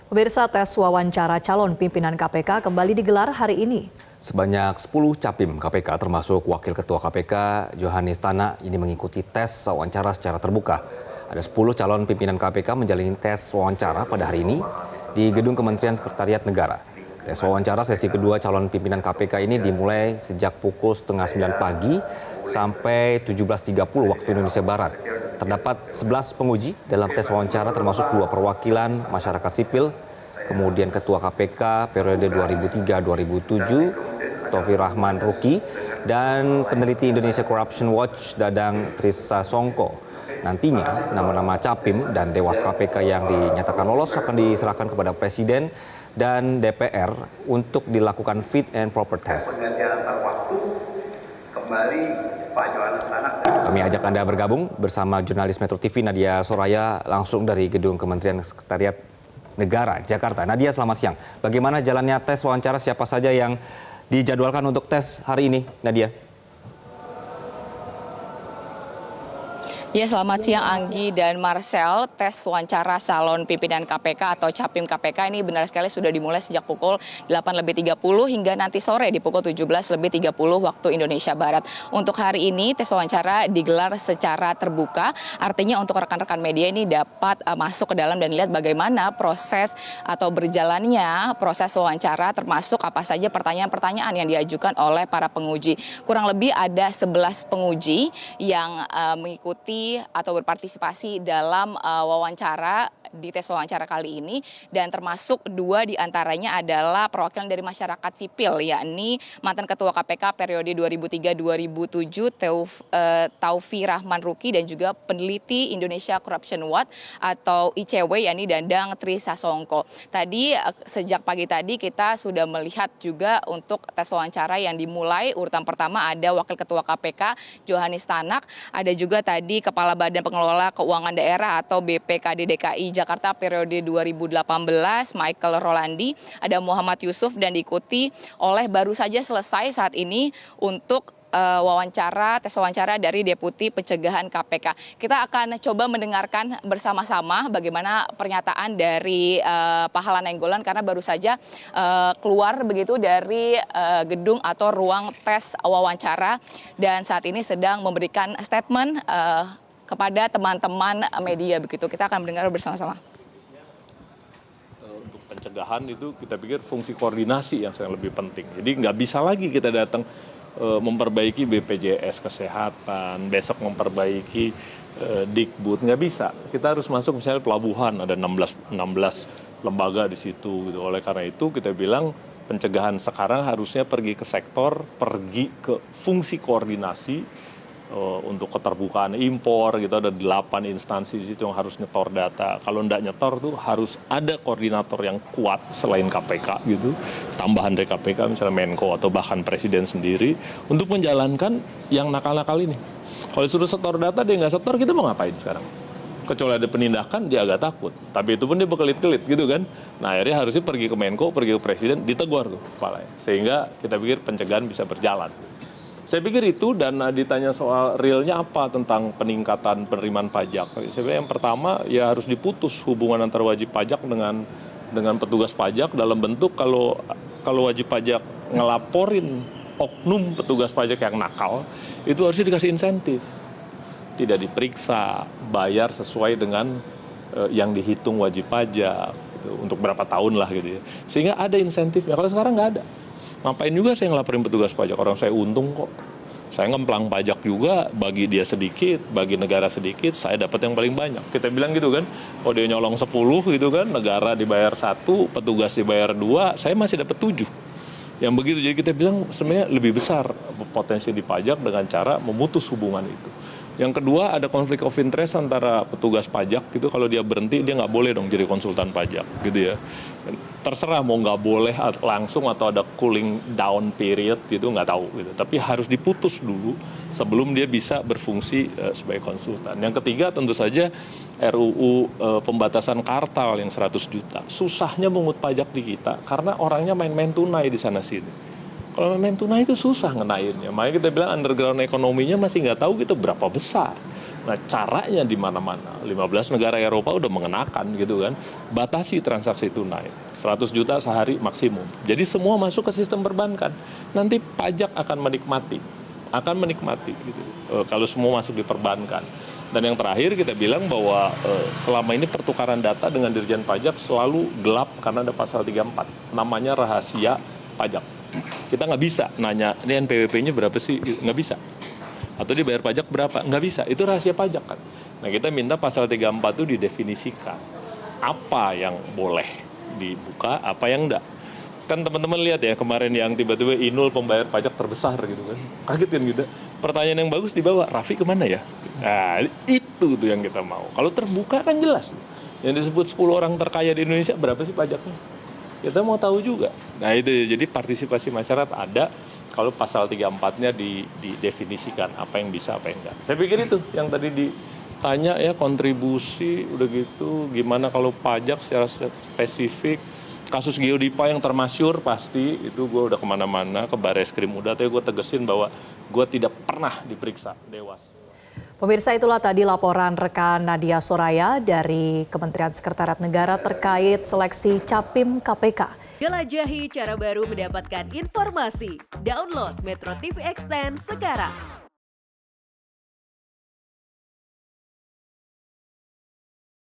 Pemirsa, tes wawancara calon pimpinan KPK kembali digelar hari ini. Sebanyak 10 capim KPK termasuk Wakil Ketua KPK Johannes Tanak ini mengikuti tes wawancara secara terbuka. Ada 10 calon pimpinan KPK menjalani tes wawancara pada hari ini di Gedung Kementerian Sekretariat Negara. Tes wawancara sesi kedua calon pimpinan KPK ini dimulai sejak pukul setengah 9 pagi sampai 17.30 waktu Indonesia Barat. Terdapat 11 penguji dalam tes wawancara termasuk 2 perwakilan masyarakat sipil, kemudian Ketua KPK periode 2003-2007 Taufik Rahman Ruki dan peneliti Indonesia Corruption Watch Dadang Trisasongko. Nantinya nama-nama capim dan Dewas KPK yang dinyatakan lolos akan diserahkan kepada Presiden dan DPR untuk dilakukan fit and proper test. Kami ajak Anda bergabung bersama jurnalis Metro TV Nadia Soraya langsung dari Gedung Kementerian Sekretariat Negara, Jakarta. Nadia, selamat siang. Bagaimana jalannya tes wawancara, siapa saja yang dijadwalkan untuk tes hari ini, Nadia? Ya, selamat siang Anggi dan Marcel. Tes wawancara calon pimpinan KPK atau capim KPK ini benar sekali sudah dimulai sejak pukul 8.30 hingga nanti sore di pukul 17.30 waktu Indonesia Barat. Untuk hari ini tes wawancara digelar secara terbuka, artinya untuk rekan-rekan media ini dapat masuk ke dalam dan lihat bagaimana proses atau berjalannya proses wawancara, termasuk apa saja pertanyaan-pertanyaan yang diajukan oleh para penguji. Kurang lebih ada 11 penguji yang mengikuti atau berpartisipasi dalam wawancara di tes wawancara kali ini, dan termasuk 2 diantaranya adalah perwakilan dari masyarakat sipil, yakni mantan Ketua KPK periode 2003-2007 Taufik Rahman Ruki dan juga peneliti Indonesia Corruption Watch atau ICW yakni Dadang Trisasongko. Tadi sejak pagi tadi kita sudah melihat juga untuk tes wawancara yang dimulai. Urutan pertama ada Wakil Ketua KPK Johannes Tanak, ada juga tadi Kepala Badan Pengelola Keuangan Daerah atau BPKD DKI Jakarta periode 2018 Michael Rolandi, ada Muhammad Yusuf, dan diikuti oleh baru saja selesai saat ini untuk tes wawancara dari Deputi Pencegahan KPK. Kita akan coba mendengarkan bersama-sama bagaimana pernyataan dari Pahala Nainggolan karena baru saja keluar begitu dari gedung atau ruang tes wawancara dan saat ini sedang memberikan statement kepada teman-teman media begitu. Kita akan mendengar bersama-sama. Untuk pencegahan itu kita pikir fungsi koordinasi yang lebih penting. Jadi nggak bisa lagi kita datang memperbaiki BPJS Kesehatan, besok memperbaiki Dikbud, nggak bisa. Kita harus masuk misalnya pelabuhan, ada 16 lembaga di situ. Gitu. Oleh karena itu kita bilang pencegahan sekarang harusnya pergi ke sektor, pergi ke fungsi koordinasi, untuk keterbukaan impor gitu, ada 8 instansi di situ yang harus nyetor data. Kalau enggak nyetor tuh harus ada koordinator yang kuat selain KPK gitu, tambahan dari KPK misalnya Menko atau bahkan Presiden sendiri untuk menjalankan yang nakal-nakal ini. Kalau suruh setor data dia nggak setor, kita mau ngapain sekarang? Kecuali ada penindakan dia agak takut, tapi itu pun dia berkelit-kelit gitu kan. Nah akhirnya harusnya pergi ke Menko, pergi ke Presiden, ditegur tuh kepalanya, sehingga kita pikir pencegahan bisa berjalan. Saya pikir itu, dan ditanya soal realnya apa tentang peningkatan penerimaan pajak. Saya pikir yang pertama ya harus diputus hubungan antara wajib pajak dengan petugas pajak dalam bentuk kalau wajib pajak ngelaporin oknum petugas pajak yang nakal, itu harusnya dikasih insentif. Tidak diperiksa, bayar sesuai dengan yang dihitung wajib pajak gitu, untuk berapa tahun lah gitu ya. Sehingga ada insentifnya. Kalau sekarang nggak ada. Ngapain juga saya ngelaporin petugas pajak, orang saya untung kok. Saya ngemplang pajak juga, bagi dia sedikit, bagi negara sedikit, saya dapat yang paling banyak. Kita bilang gitu kan, kalau dia nyolong 10 gitu kan, negara dibayar 1, petugas dibayar 2, saya masih dapat 7. Yang begitu, jadi kita bilang sebenarnya lebih besar potensi di pajak dengan cara memutus hubungan itu. Yang kedua, ada konflik of interest antara petugas pajak gitu. Kalau dia berhenti, dia nggak boleh dong jadi konsultan pajak gitu ya. Terserah mau nggak boleh langsung atau ada cooling down period gitu, nggak tahu gitu. Tapi harus diputus dulu sebelum dia bisa berfungsi sebagai konsultan. Yang ketiga tentu saja RUU pembatasan kartal yang 100 juta. Susahnya mengut pajak di kita karena orangnya main-main tunai di sana-sini. Kalau main tunai itu susah ngenainnya. Makanya kita bilang underground ekonominya masih nggak tahu gitu berapa besar. Nah, caranya di mana-mana. 15 negara Eropa udah mengenakan gitu kan. Batasi transaksi tunai. 100 juta sehari maksimum. Jadi semua masuk ke sistem perbankan. Nanti pajak akan menikmati. Gitu. Kalau semua masuk di perbankan. Dan yang terakhir kita bilang bahwa selama ini pertukaran data dengan Dirjen Pajak selalu gelap karena ada pasal 34. Namanya rahasia pajak. Kita nggak bisa nanya, ini NPWP-nya berapa sih? Nggak bisa. Atau dia bayar pajak berapa? Nggak bisa. Itu rahasia pajak kan. Nah kita minta pasal 34 itu didefinisikan. Apa yang boleh dibuka, apa yang enggak. Kan teman-teman lihat ya kemarin yang tiba-tiba Inul pembayar pajak terbesar gitu kan. Kaget kan gitu. Pertanyaan yang bagus dibawa, Raffi kemana ya? Nah itu tuh yang kita mau. Kalau terbuka kan jelas. Yang disebut 10 orang terkaya di Indonesia berapa sih pajaknya? Kita mau tahu juga. Nah itu jadi partisipasi masyarakat ada kalau pasal 34-nya didefinisikan apa yang bisa apa yang enggak. Saya pikir itu yang tadi ditanya ya kontribusi udah gitu gimana kalau pajak secara spesifik. Kasus Geodipa yang termasyur pasti itu gue udah kemana-mana ke Barreskrim udah tapi gue tegesin bahwa gue tidak pernah diperiksa Dewas. Pemirsa, itulah tadi laporan rekan Nadia Soraya dari Kementerian Sekretariat Negara terkait seleksi Capim KPK. Jelajahi cara baru mendapatkan informasi. Download Metro TV Extend sekarang.